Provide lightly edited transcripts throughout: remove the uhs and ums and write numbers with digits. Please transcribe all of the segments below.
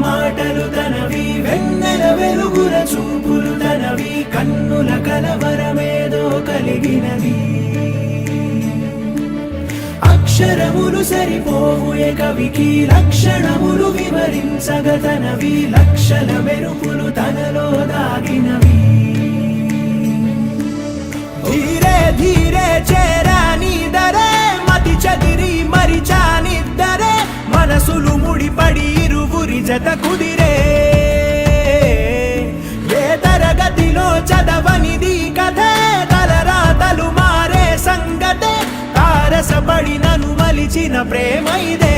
మాటలు తనవి వెన్నెల వెలుగుల చూపులు తనవి కన్నుల కలవరమేదో కలిగినది అక్షరములు సరిపోవు ఏ కవికి లక్షణములు వివరించగ తనవి లక్షల మెరుపులు తనలో దాగినవి ధీరే ధీరే చేరాని దరే మతి చదిరి మరిచానిద్దరే మనసులు ముడిపడి ఇరువురి జత కుదిరే ఏ తరగతిలో చదవనిది కథే తలరాతలు మారే సంగతే తారసపడి నన్ను మలిచిన ప్రేమ ఇదే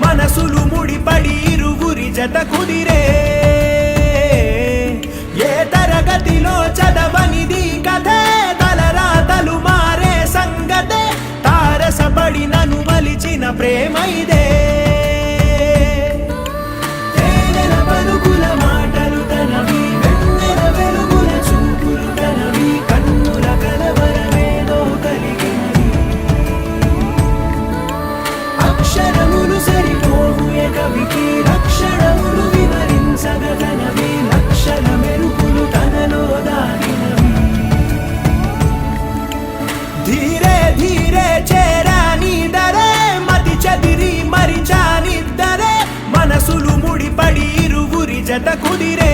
మనసులు ముడిపడి ఇరువురి జత కుదిరే ఏ తరగతిలో చదవనిది కథే తలరాతలు మారే సంగతే తారసపడి నన్ను మలిచిన ప్రేమ ఇదే తేనెల పలుకుల మాటలు తనవి వెన్నెల వెలుగుల చూపులు తనవి కన్నుల కలవరమేదో కలిగినది అక్షరములు సరిపోవు ఏ కవికి లక్షణములు వివరించగ తనవి లక్షల మెరుపులు తనలో దాగినవి ధీరే ధీరే చేరాని దరే మతి చదిరి మరిచానిద్దరే మనసులు ముడిపడి ఇరువురి జత కుదిరే